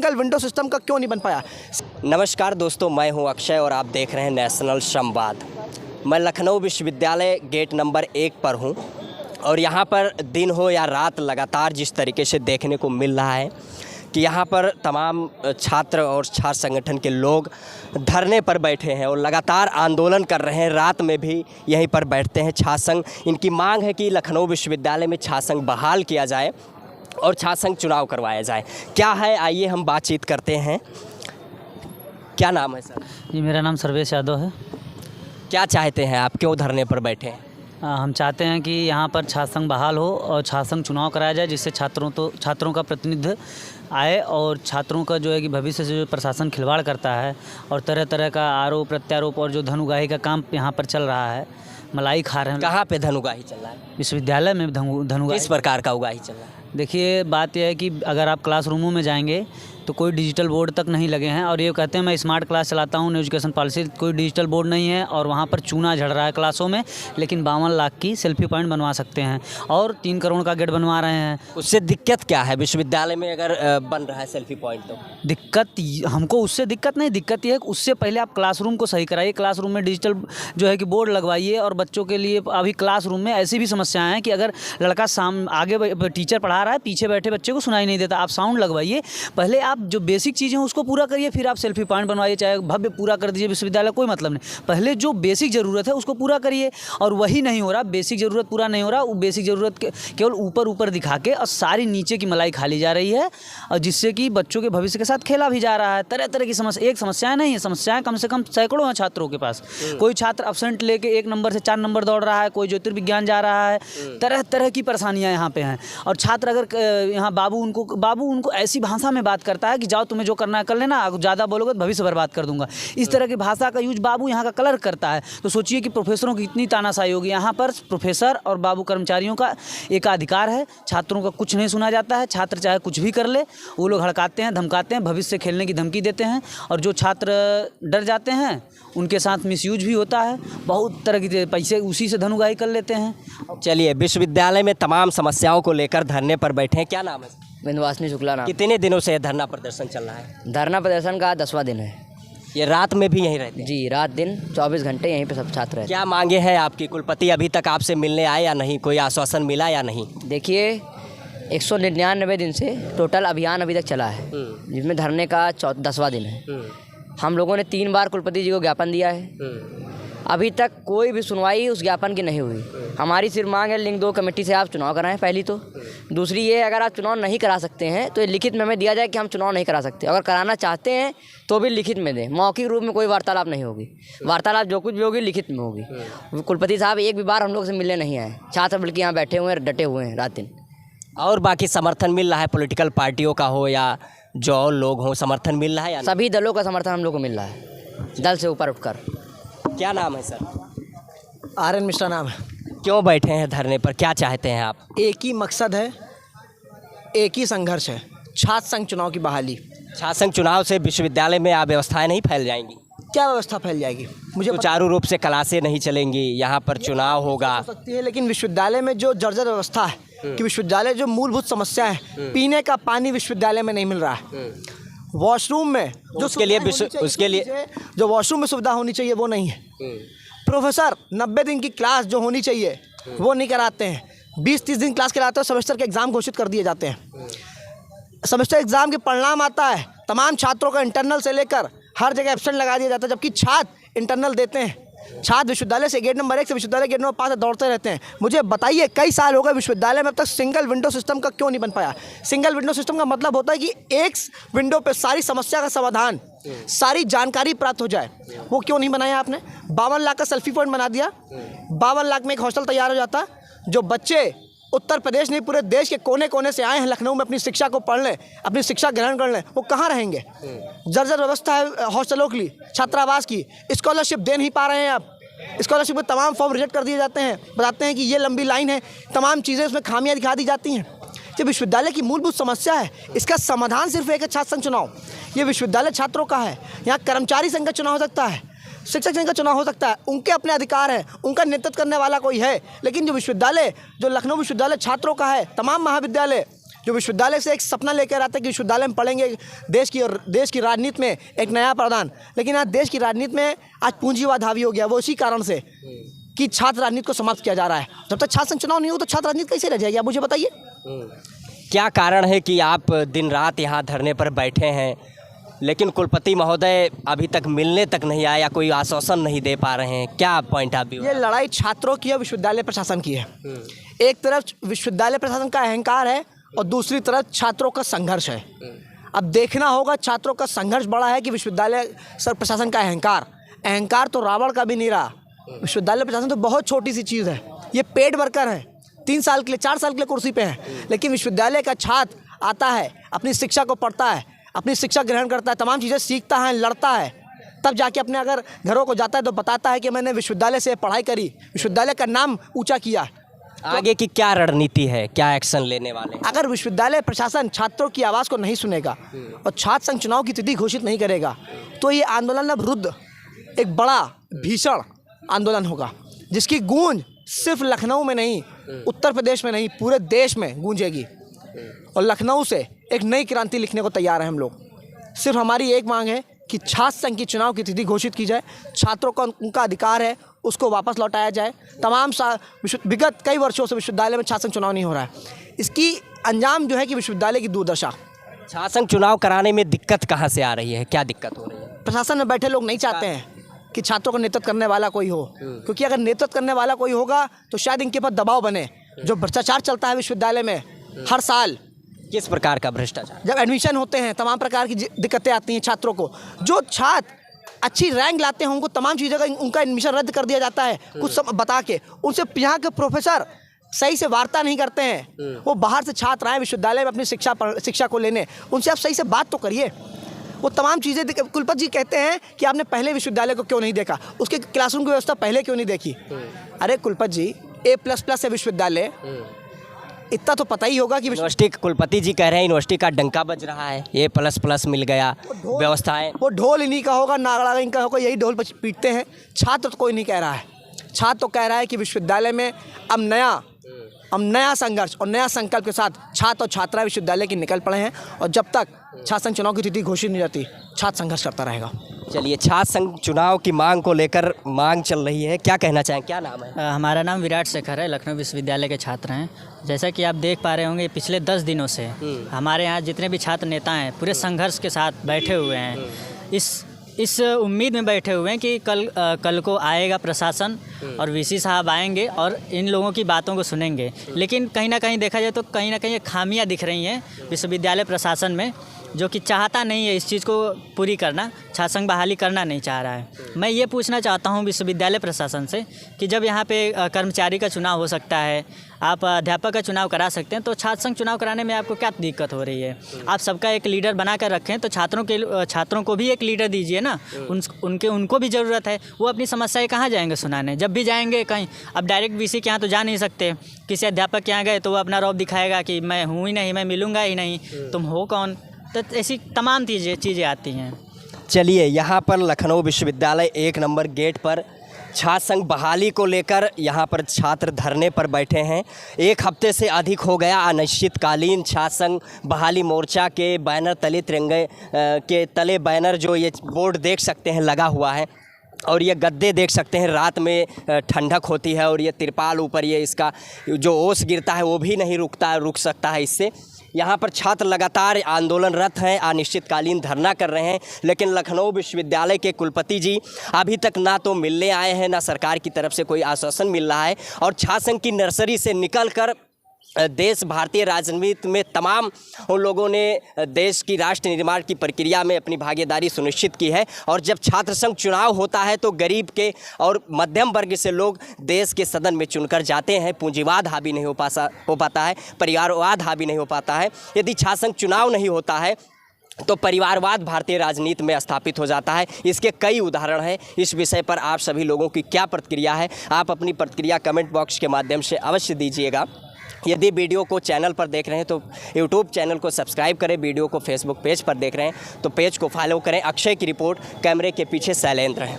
Single window system का क्यों नहीं बन पाया। नमस्कार दोस्तों, मैं हूं अक्षय और आप देख रहे हैं नेशनल संवाद। मैं लखनऊ विश्वविद्यालय गेट नंबर 1 पर हूं और यहां पर दिन हो या रात लगातार जिस तरीके से देखने को मिल रहा है कि यहाँ पर तमाम छात्र और छात्र संगठन के लोग धरने पर बैठे हैं और लगातार आंदोलन कर रहे हैं। रात में भी यहीं पर बैठते हैं छात्र संघ। इनकी मांग है कि लखनऊ विश्वविद्यालय में छात्र संघ बहाल किया जाए और छात्र संघ चुनाव करवाया जाए। क्या है, आइए हम बातचीत करते हैं। क्या नाम है सर? जी, मेरा नाम सर्वेश यादव है। क्या चाहते हैं आप, क्यों धरने पर बैठे हैं? हम चाहते हैं कि यहाँ पर छात्र संघ बहाल हो और छात्र संघ चुनाव कराया जाए, जिससे छात्रों का प्रतिनिधित्व आए और छात्रों का जो है कि भविष्य से जो प्रशासन खिलवाड़ करता है और तरह तरह का आरोप प्रत्यारोप और जो धन उगाही का काम यहाँ पर चल रहा है, मलाई खा रहे हैं। कहाँ पे धन उगाही चल रहा है? विश्वविद्यालय में धन उगाही। किस प्रकार का उगाही चल रहा है? देखिए, बात यह है कि अगर आप क्लासरूमों में जाएंगे तो कोई डिजिटल बोर्ड तक नहीं लगे हैं और ये कहते हैं मैं स्मार्ट क्लास चलाता हूँ, एजुकेशन पॉलिसी, कोई डिजिटल बोर्ड नहीं है और वहाँ पर चूना झड़ रहा है क्लासों में, लेकिन 52 लाख की सेल्फी पॉइंट बनवा सकते हैं और 3 करोड़ का गेट बनवा रहे हैं। उससे दिक्कत क्या है विश्वविद्यालय में अगर बन रहा है सेल्फी पॉइंट? तो दिक्कत हमको उससे दिक्कत नहीं, दिक्कत ये है कि उससे पहले आप क्लासरूम को सही कराइए, क्लासरूम में डिजिटल जो है कि बोर्ड लगवाइए। और बच्चों के लिए अभी क्लासरूम में ऐसी भी समस्याएं हैं कि अगर लड़का आगे टीचर पढ़ा रहा है, पीछे बैठे बच्चे को सुनाई नहीं देता, आप साउंड लगवाइए। पहले आप जो बेसिक चीज़ें हैं उसको पूरा करिए, फिर आप सेल्फी पॉइंट बनवाइए, चाहे भव्य पूरा कर दीजिए विश्वविद्यालय, कोई मतलब नहीं। पहले जो बेसिक ज़रूरत है उसको पूरा करिए और वही नहीं हो रहा, बेसिक ज़रूरत पूरा नहीं हो रहा। वो बेसिक ज़रूरत केवल ऊपर दिखा के और सारी नीचे की मलाई खा ली जा रही है और जिससे कि बच्चों के भविष्य के साथ खेला भी जा रहा है। तरह तरह की समस्या, एक समस्याएं नहीं है, समस्याएं कम से कम सैकड़ों हैं छात्रों के पास। कोई छात्र अब्सेंट लेके 1 नंबर से 4 नंबर दौड़ रहा है, कोई ज्योतिर्विज्ञान जा रहा है, तरह तरह की परेशानियां यहाँ पे हैं। और छात्र अगर यहाँ बाबू उनको ऐसी भाषा में बात करता है कि जाओ तुम्हें जो करना है कर लेना, ज़्यादा बोलोगे तो भविष्य बर्बाद कर दूंगा। इस तरह की भाषा का यूज बाबू यहाँ का क्लर्क करता है। तो सोचिए कि प्रोफेसरों की इतनी तानाशाही होगी। यहाँ पर प्रोफेसर और बाबू कर्मचारियों का एकाधिकार है, छात्रों का कुछ नहीं सुना जाता है। छात्र चाहे कुछ भी कर ले, वो लोग हड़काते हैं, धमकाते हैं, भविष्य से खेलने की धमकी देते हैं और जो छात्र डर जाते हैं उनके साथ मिसयूज भी होता है। बहुत तरह के पैसे उसी से धन उगाही कर लेते हैं। चलिए, विश्वविद्यालय में तमाम समस्याओं को लेकर धरने पर बैठे हैं। क्या नाम है? विंध्यवासिनी शुक्ला नाम। कितने दिनों से धरना प्रदर्शन चल रहा है? धरना प्रदर्शन का 10वां दिन है। ये रात में भी यहीं रहते हैं? जी, रात दिन 24 घंटे यहीं पे सब छात्र हैं। क्या मांगे हैं आपकी? कुलपति अभी तक आपसे मिलने आए या नहीं? कोई आश्वासन मिला या नहीं? देखिए, 199 दिन से टोटल अभियान अभी तक चला है, जिसमें धरने का 10वां दिन है। हम लोगों ने 3 बार कुलपति जी को ज्ञापन दिया है, अभी तक कोई भी सुनवाई उस ज्ञापन की नहीं हुई। हमारी सिर्फ मांग है लिंक 2 कमेटी से आप चुनाव कराएं, पहली तो। दूसरी ये, अगर आप चुनाव नहीं करा सकते हैं तो ये लिखित में हमें दिया जाए कि हम चुनाव नहीं करा सकते। अगर कराना चाहते हैं तो भी लिखित में दें, मौखिक रूप में कोई वार्तालाप नहीं होगी। वार्तालाप जो कुछ भी होगी लिखित में होगी। कुलपति साहब एक भी बार हम लोग से मिलने नहीं आए। छात्र बल्कि यहाँ बैठे हुए हैं, डटे हुए हैं रात दिन। और बाकी समर्थन मिल रहा है पोलिटिकल पार्टियों का हो या जो और लोग हों, समर्थन मिल रहा है या नहीं? सभी दलों का समर्थन हम लोग को मिल रहा है, दल से ऊपर उठकर। क्या नाम है सर? RN मिश्रा नाम है। क्यों बैठे हैं धरने पर, क्या चाहते हैं आप? एक ही मकसद है, एक ही संघर्ष है, छात्र संघ चुनाव की बहाली। छात्र संघ चुनाव से विश्वविद्यालय में अव्यवस्थाएं नहीं फैल जाएंगी? क्या व्यवस्था फैल जाएगी मुझे सुचारू रूप से क्लासें नहीं चलेंगी, यहाँ पर चुनाव होगा। हो सकती है, लेकिन विश्वविद्यालय में जो जर्जर व्यवस्था है कि विश्वविद्यालय जो मूलभूत समस्या है, पीने का पानी विश्वविद्यालय में नहीं मिल रहा है, वॉशरूम में जो उसके लिए जो वॉशरूम में सुविधा होनी चाहिए वो नहीं है, प्रोफेसर 90 दिन की क्लास जो होनी चाहिए वो नहीं कराते हैं, 20-30 दिन क्लास कराते हैं, सेमेस्टर के एग्ज़ाम घोषित कर दिए जाते हैं। सेमेस्टर एग्ज़ाम के परिणाम आता है, तमाम छात्रों का इंटरनल से लेकर हर जगह एब्सेंट लगा दिया जाता है, जबकि छात्र इंटरनल देते हैं। छात्र विश्वविद्यालय से गेट नंबर 1 से विश्वविद्यालय गेट नंबर 5 से दौड़ते रहते हैं। मुझे बताइए, कई साल हो गए विश्वविद्यालय में अब तक सिंगल विंडो सिस्टम का क्यों नहीं बन पाया? सिंगल विंडो सिस्टम का मतलब होता है कि एक विंडो पे सारी समस्या का समाधान, सारी जानकारी प्राप्त हो जाए। वो क्यों नहीं बनाया आपने? 52 लाख का सेल्फी पॉइंट बना दिया, 52 लाख में एक हॉस्टल तैयार हो जाता। जो बच्चे उत्तर प्रदेश नहीं पूरे देश के कोने कोने से आए हैं लखनऊ में अपनी शिक्षा को पढ़ लें, अपनी शिक्षा ग्रहण कर लें, वो कहाँ रहेंगे? जर्जर व्यवस्था है हॉस्टलों की, छात्रावास की, स्कॉलरशिप दे नहीं पा रहे हैं आप। स्कॉलरशिप में तमाम फॉर्म रिजेक्ट कर दिए जाते हैं, बताते हैं कि ये लंबी लाइन है, तमाम चीज़ें उसमें खामियां दिखा दी जाती हैं। ये विश्वविद्यालय की मूलभूत समस्या है, इसका समाधान सिर्फ एक है, छात्र संघ चुनाव। ये विश्वविद्यालय छात्रों का है, यहाँ कर्मचारी संघ का चुनाव हो सकता है, शिक्षक संघ का चुनाव हो सकता है, उनके अपने अधिकार हैं, उनका नेतृत्व करने वाला कोई है। लेकिन जो विश्वविद्यालय, जो लखनऊ विश्वविद्यालय छात्रों का है, तमाम महाविद्यालय जो विश्वविद्यालय से एक सपना लेकर आते हैं कि विश्वविद्यालय में पढ़ेंगे देश की राजनीति में एक नया प्रावधान, लेकिन आज देश की राजनीति में आज पूंजीवाद हावी हो गया। वो इसी कारण से कि छात्र राजनीति को समाप्त किया जा रहा है। जब तक छात्र संघ चुनाव नहीं हो तो छात्र राजनीति कैसे रह जाएगी, आप मुझे बताइए। क्या कारण है कि आप दिन रात यहाँ धरने पर बैठे हैं, लेकिन कुलपति महोदय अभी तक मिलने तक नहीं आया, कोई आश्वासन नहीं दे पा रहे हैं? क्या पॉइंट आप भी? ये लड़ाई छात्रों की है, विश्वविद्यालय प्रशासन की है। एक तरफ विश्वविद्यालय प्रशासन का अहंकार है और दूसरी तरफ छात्रों का संघर्ष है। अब देखना होगा छात्रों का संघर्ष बड़ा है कि विश्वविद्यालय सर प्रशासन का अहंकार तो रावण का भी नहीं रहा। विश्वविद्यालय प्रशासन तो बहुत छोटी सी चीज़ है, ये पेड वर्कर है, 3 साल के लिए 4 साल के लिए कुर्सी पे है, लेकिन विश्वविद्यालय का छात्र आता है, अपनी शिक्षा को पढ़ता है, अपनी शिक्षा ग्रहण करता है, तमाम चीज़ें सीखता है, लड़ता है, तब जाके अपने अगर घरों को जाता है तो बताता है कि मैंने विश्वविद्यालय से पढ़ाई करी, विश्वविद्यालय का नाम ऊंचा किया। आगे की क्या रणनीति है, क्या एक्शन लेने वाले? अगर विश्वविद्यालय प्रशासन छात्रों की आवाज़ को नहीं सुनेगा और छात्र संघ चुनाव की तिथि घोषित नहीं करेगा तो ये आंदोलन अब रुद्ध एक बड़ा भीषण आंदोलन होगा, जिसकी गूंज सिर्फ लखनऊ में नहीं, उत्तर प्रदेश में नहीं, पूरे देश में गूंजेगी। और लखनऊ से एक नई क्रांति लिखने को तैयार हैं हम लोग। सिर्फ हमारी एक मांग है कि छात्र संघ की चुनाव की तिथि घोषित की जाए, छात्रों का उनका अधिकार है उसको वापस लौटाया जाए। तमाम विगत कई वर्षों से विश्वविद्यालय में छात्र संघ चुनाव नहीं हो रहा है, इसकी अंजाम जो है कि विश्वविद्यालय की दुर्दशा। छात्र संघ चुनाव कराने में दिक्कत कहाँ से आ रही है, क्या दिक्कत हो रही है? प्रशासन में बैठे लोग नहीं चाहते हैं कि छात्रों का नेतृत्व करने वाला कोई हो, क्योंकि अगर नेतृत्व करने वाला कोई होगा तो शायद इनके पर दबाव बने। जो भ्रष्टाचार चलता है विश्वविद्यालय में हर साल, किस प्रकार का भ्रष्टाचार? जब एडमिशन होते हैं तमाम प्रकार की दिक्कतें आती हैं छात्रों को। जो छात्र अच्छी रैंक लाते हैं उनको तमाम चीज़ों का उनका एडमिशन रद्द कर दिया जाता है कुछ सब बता के। उनसे यहाँ के प्रोफेसर सही से वार्ता नहीं करते हैं, वो बाहर से छात्र आए विश्वविद्यालय में अपनी शिक्षा को लेने, उनसे आप सही से बात तो करिए। वो तमाम चीज़ें कुलपति जी कहते हैं कि आपने पहले विश्वविद्यालय को क्यों नहीं देखा, उसके क्लासरूम की व्यवस्था पहले क्यों नहीं देखी। अरे कुलपति जी A++ है विश्वविद्यालय, इतना तो पता ही होगा कि यूनिवर्सिटी के कुलपति जी कह रहे हैं यूनिवर्सिटी का डंका बज रहा है, A++ मिल गया, व्यवस्थाएं। वो ढोल इन्हीं का होगा, नागड़ा इनका होगा, यही ढोल पीटते हैं। छात्र तो कोई नहीं कह रहा है, छात्र तो कह रहा है कि विश्वविद्यालय में अब नया संघर्ष और नया संकल्प के साथ छात्र और छात्राएं विश्वविद्यालय की निकल पड़े हैं। और जब तक छात्र संघ चुनाव की तिथि घोषित नहीं जाती छात्र संघर्ष करता रहेगा। चलिए, छात्र संघ चुनाव की मांग को लेकर मांग चल रही है, क्या कहना चाहें, क्या नाम है? हमारा नाम विराट शेखर है, लखनऊ विश्वविद्यालय के छात्र हैं। जैसा कि आप देख पा रहे होंगे पिछले 10 दिनों से हमारे यहाँ जितने भी छात्र नेता हैं पूरे संघर्ष के साथ बैठे हुए हैं। इस उम्मीद में बैठे हुए हैं कि कल को आएगा प्रशासन और वीसी साहब आएंगे और इन लोगों की बातों को सुनेंगे। लेकिन कहीं ना कहीं देखा जाए तो कहीं ना कहीं खामियां दिख रही हैं विश्वविद्यालय प्रशासन में, जो कि चाहता नहीं है इस चीज़ को पूरी करना, छात्र संघ बहाली करना नहीं चाह रहा है। मैं ये पूछना चाहता हूँ विश्वविद्यालय प्रशासन से कि जब यहाँ पे कर्मचारी का चुनाव हो सकता है, आप अध्यापक का चुनाव करा सकते हैं, तो छात्र संघ चुनाव कराने में आपको क्या दिक्कत हो रही है? आप सबका एक लीडर बना कर रखें तो छात्रों को भी एक लीडर दीजिए ना। उनको भी ज़रूरत है, वो अपनी समस्याएं कहाँ जाएंगे सुनाने? जब भी जाएंगे कहीं, अब डायरेक्ट वीसी के यहाँ तो जा नहीं सकते। किसी अध्यापक के यहाँ गए तो वो अपना रौब दिखाएगा कि मैं हूँ ही नहीं, मैं मिलूँगा ही नहीं, तुम हो कौन? तो ऐसी तमाम चीज़ें आती हैं। चलिए, यहाँ पर लखनऊ विश्वविद्यालय 1 नंबर गेट पर छात्र संघ बहाली को लेकर यहाँ पर छात्र धरने पर बैठे हैं। 1 हफ्ते से अधिक हो गया अनिश्चितकालीन छात्र संघ बहाली मोर्चा के बैनर तले, तिरंगे के तले बैनर, जो ये बोर्ड देख सकते हैं लगा हुआ है, और ये गद्दे देख सकते हैं। रात में ठंडक होती है और ये तिरपाल ऊपर ये इसका जो ओस गिरता है वो भी नहीं रुक सकता है इससे। यहाँ पर छात्र लगातार आंदोलनरत हैं, अनिश्चितकालीन धरना कर रहे हैं, लेकिन लखनऊ विश्वविद्यालय के कुलपति जी अभी तक ना तो मिलने आए हैं, ना सरकार की तरफ से कोई आश्वासन मिल रहा है। और छात्र संघ की नर्सरी से निकलकर देश भारतीय राजनीति में तमाम उन लोगों ने देश की राष्ट्र निर्माण की प्रक्रिया में अपनी भागीदारी सुनिश्चित की है। और जब छात्र संघ चुनाव होता है तो गरीब के और मध्यम वर्ग से लोग देश के सदन में चुनकर जाते हैं। पूंजीवाद हावी नहीं हो पाता है, परिवारवाद हावी नहीं हो पाता है। यदि छात्र संघ चुनाव नहीं होता है तो परिवारवाद भारतीय राजनीति में स्थापित हो जाता है। इसके कई उदाहरण हैं। इस विषय पर आप सभी लोगों की क्या प्रतिक्रिया है? आप अपनी प्रतिक्रिया कमेंट बॉक्स के माध्यम से अवश्य दीजिएगा। यदि वीडियो को चैनल पर देख रहे हैं तो यूट्यूब चैनल को सब्सक्राइब करें। वीडियो को फेसबुक पेज पर देख रहे हैं तो पेज को फॉलो करें। अक्षय की रिपोर्ट, कैमरे के पीछे शैलेंद्र है।